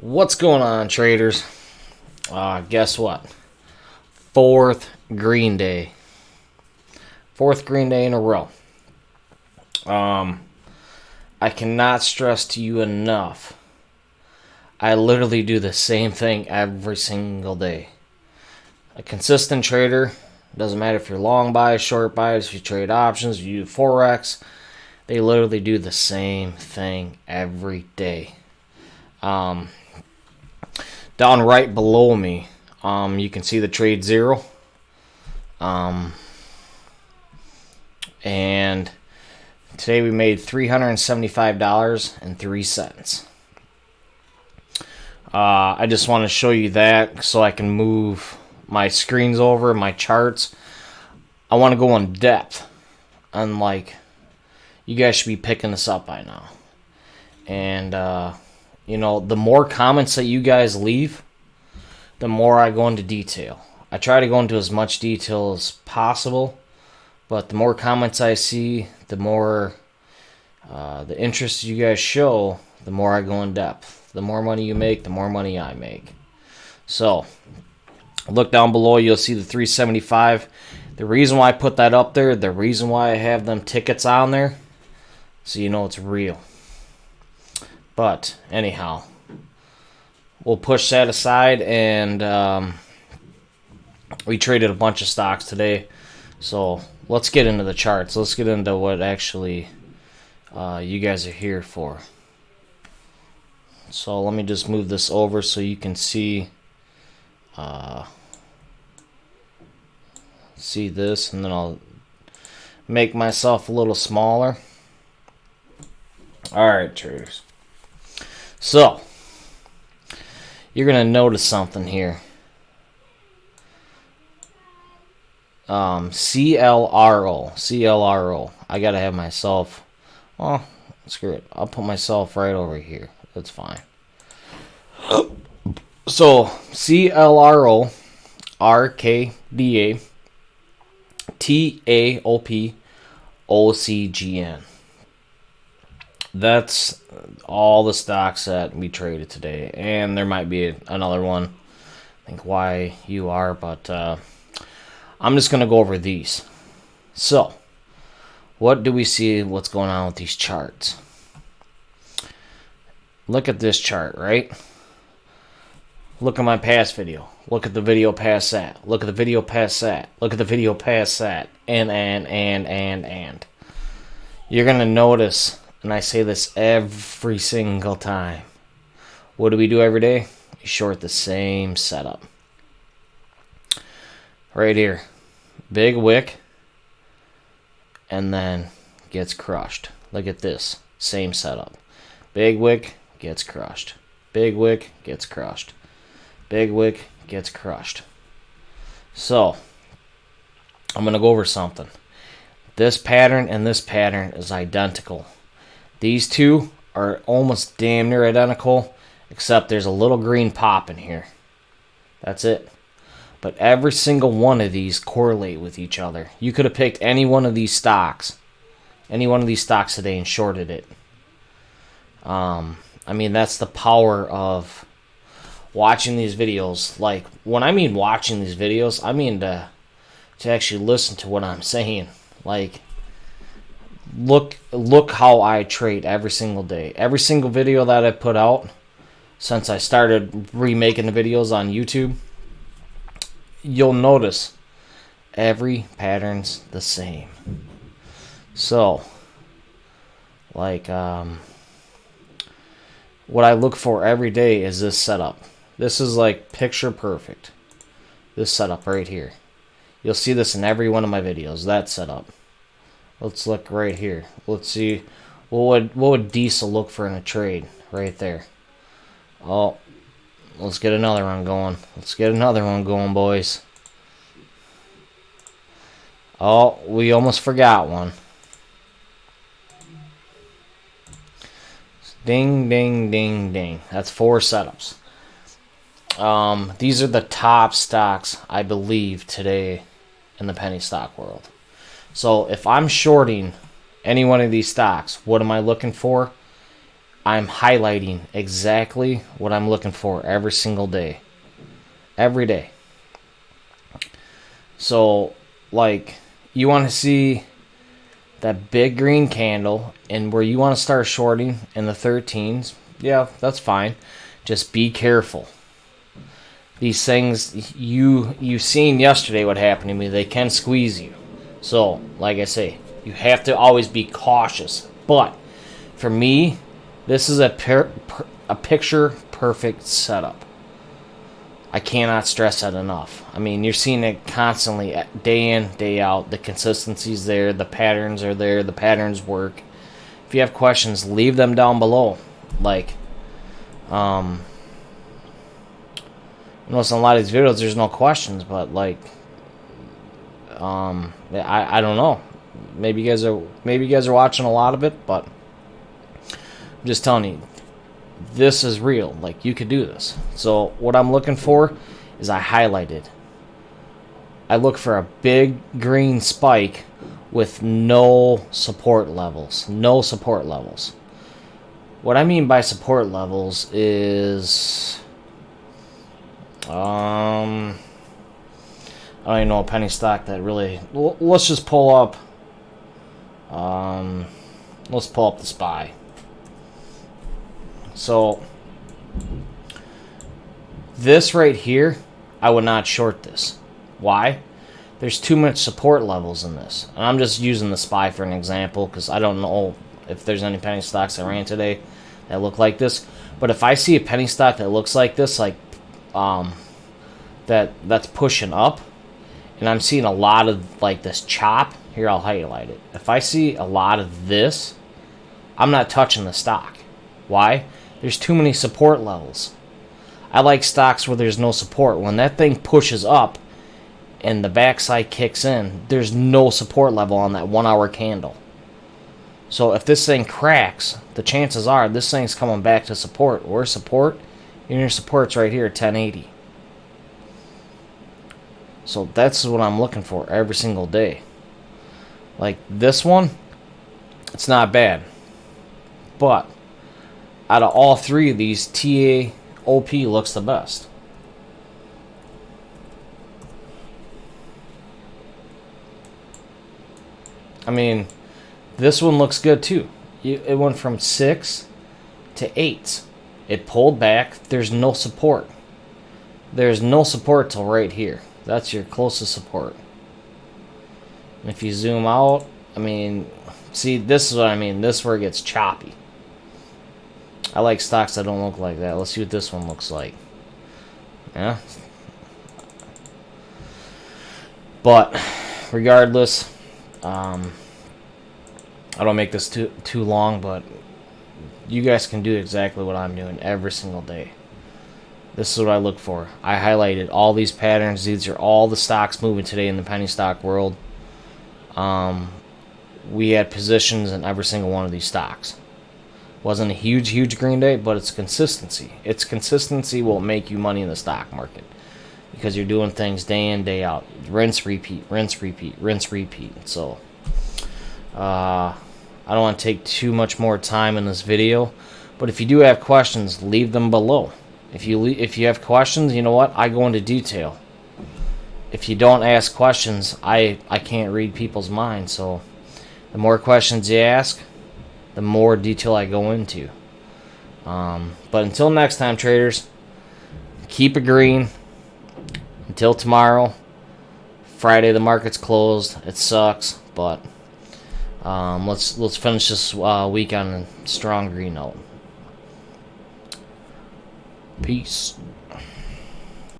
What's going on, traders? Guess what? Fourth green day. Fourth green day in a row. I cannot stress to you enough. I literally do the same thing every single day. A consistent trader, doesn't matter if you're long buys, short buys, if you trade options, if you do Forex, they literally do the same thing every day. Down right below me, you can see the trade zero. And today we made $375.03. I just want to show you that so I can move my screens over, my charts. I want to go in depth. Unlike, you guys should be picking this up by now. And, the more comments that you guys leave, the more I go into detail. I try to go into as much detail as possible, but the more comments I see, the more the interest you guys show, the more I go in depth. The more money you make, the more money I make. So, look down below, you'll see the 375. The reason why I put that up there, the reason why I have them tickets on there, so you know it's real. But, anyhow, we'll push that aside, and we traded a bunch of stocks today. So, let's get into the charts. Let's get into what actually you guys are here for. So, let me just move this over so you can see this, and then I'll make myself a little smaller. Alright, traders. So, you're going to notice something here. CLRO. I got to have myself, well, screw it. I'll put myself right over here. That's fine. So, CLRO, RKDA, TAOP, OCGN. That's all the stocks that we traded today. And there might be another one. I think YUR, but I'm just going to go over these. So, what do we see? What's going on with these charts? Look at this chart, right? Look at my past video. Look at the video past that. Look at the video past that. Look at the video past that. And. You're going to notice, and I say this every single time. What do we do every day? We short the same setup. Right here. Big wick. And then gets crushed. Look at this. Same setup. Big wick gets crushed. Big wick gets crushed. Big wick gets crushed. So, I'm going to go over something. This pattern and this pattern is identical. These two are almost damn near identical, except there's a little green pop in here. That's it. But every single one of these correlate with each other. You could have picked any one of these stocks. Any one of these stocks today and shorted it. That's the power of watching these videos. Like, when I mean watching these videos, I mean to actually listen to what I'm saying. Like, look how I trade every single day. Every single video that I put out since I started remaking the videos on YouTube, you'll notice every pattern's the same. So, like, what I look for every day is this setup. This is like picture perfect. This setup right here. You'll see this in every one of my videos, that setup. Let's look right here. Let's see, what would Diesel look for in a trade right there? Oh, let's get another one going. Let's get another one going, boys. Oh, we almost forgot one. Ding, ding, ding, ding. That's 4 setups. These are the top stocks, I believe, today in the penny stock world. So if I'm shorting any one of these stocks, what am I looking for? I'm highlighting exactly what I'm looking for every single day. Every day. So, like, you want to see that big green candle and where you want to start shorting in the 13s, yeah, that's fine. Just be careful. These things, you seen yesterday what happened to me. They can squeeze you. So, like I say, you have to always be cautious. But for me, this is a picture perfect setup. I cannot stress that enough. I mean, you're seeing it constantly, day in, day out. The consistency's there, the patterns are there, the patterns work. If you have questions, leave them down below. Like, notice in a lot of these videos, there's no questions, but like, I don't know. Maybe you guys are watching a lot of it, but I'm just telling you, this is real. Like, you could do this. So what I'm looking for is I highlighted. I look for a big green spike with no support levels. No support levels. What I mean by support levels is I don't even know a penny stock that really. Let's just pull up. Let's pull up the SPY. So this right here, I would not short this. Why? There's too much support levels in this. And I'm just using the SPY for an example because I don't know if there's any penny stocks that ran today that look like this. But if I see a penny stock that looks like this, like that's pushing up, and I'm seeing a lot of like this chop, here I'll highlight it. If I see a lot of this, I'm not touching the stock. Why? There's too many support levels. I like stocks where there's no support. When that thing pushes up and the backside kicks in, there's no support level on that 1 hour candle. So if this thing cracks, the chances are this thing's coming back to support. Where's support? Your support's right here at 1080. So that's what I'm looking for every single day. Like this one, it's not bad. But out of all three of these, TAOP looks the best. I mean, this one looks good too. It went from 6 to 8. It pulled back. There's no support. There's no support till right here. That's your closest support. And if you zoom out, I mean, see, this is what I mean. This is where it gets choppy. I like stocks that don't look like that. Let's see what this one looks like. Yeah. But regardless, I don't make this too long, but you guys can do exactly what I'm doing every single day. This is what I look for. I highlighted all these patterns. These are all the stocks moving today in the penny stock world. We had positions in every single one of these stocks. Wasn't a huge green day, but it's consistency. It's consistency will make you money in the stock market because you're doing things day in, day out. Rinse, repeat, rinse, repeat, rinse, repeat. So I don't want to take too much more time in this video, but if you do have questions, leave them below. If you have questions, you know what? I go into detail. If you don't ask questions, I can't read people's minds. So the more questions you ask, the more detail I go into. But until next time, traders, keep it green. Until tomorrow, Friday the market's closed. It sucks, but let's finish this week on a strong green note. Peace.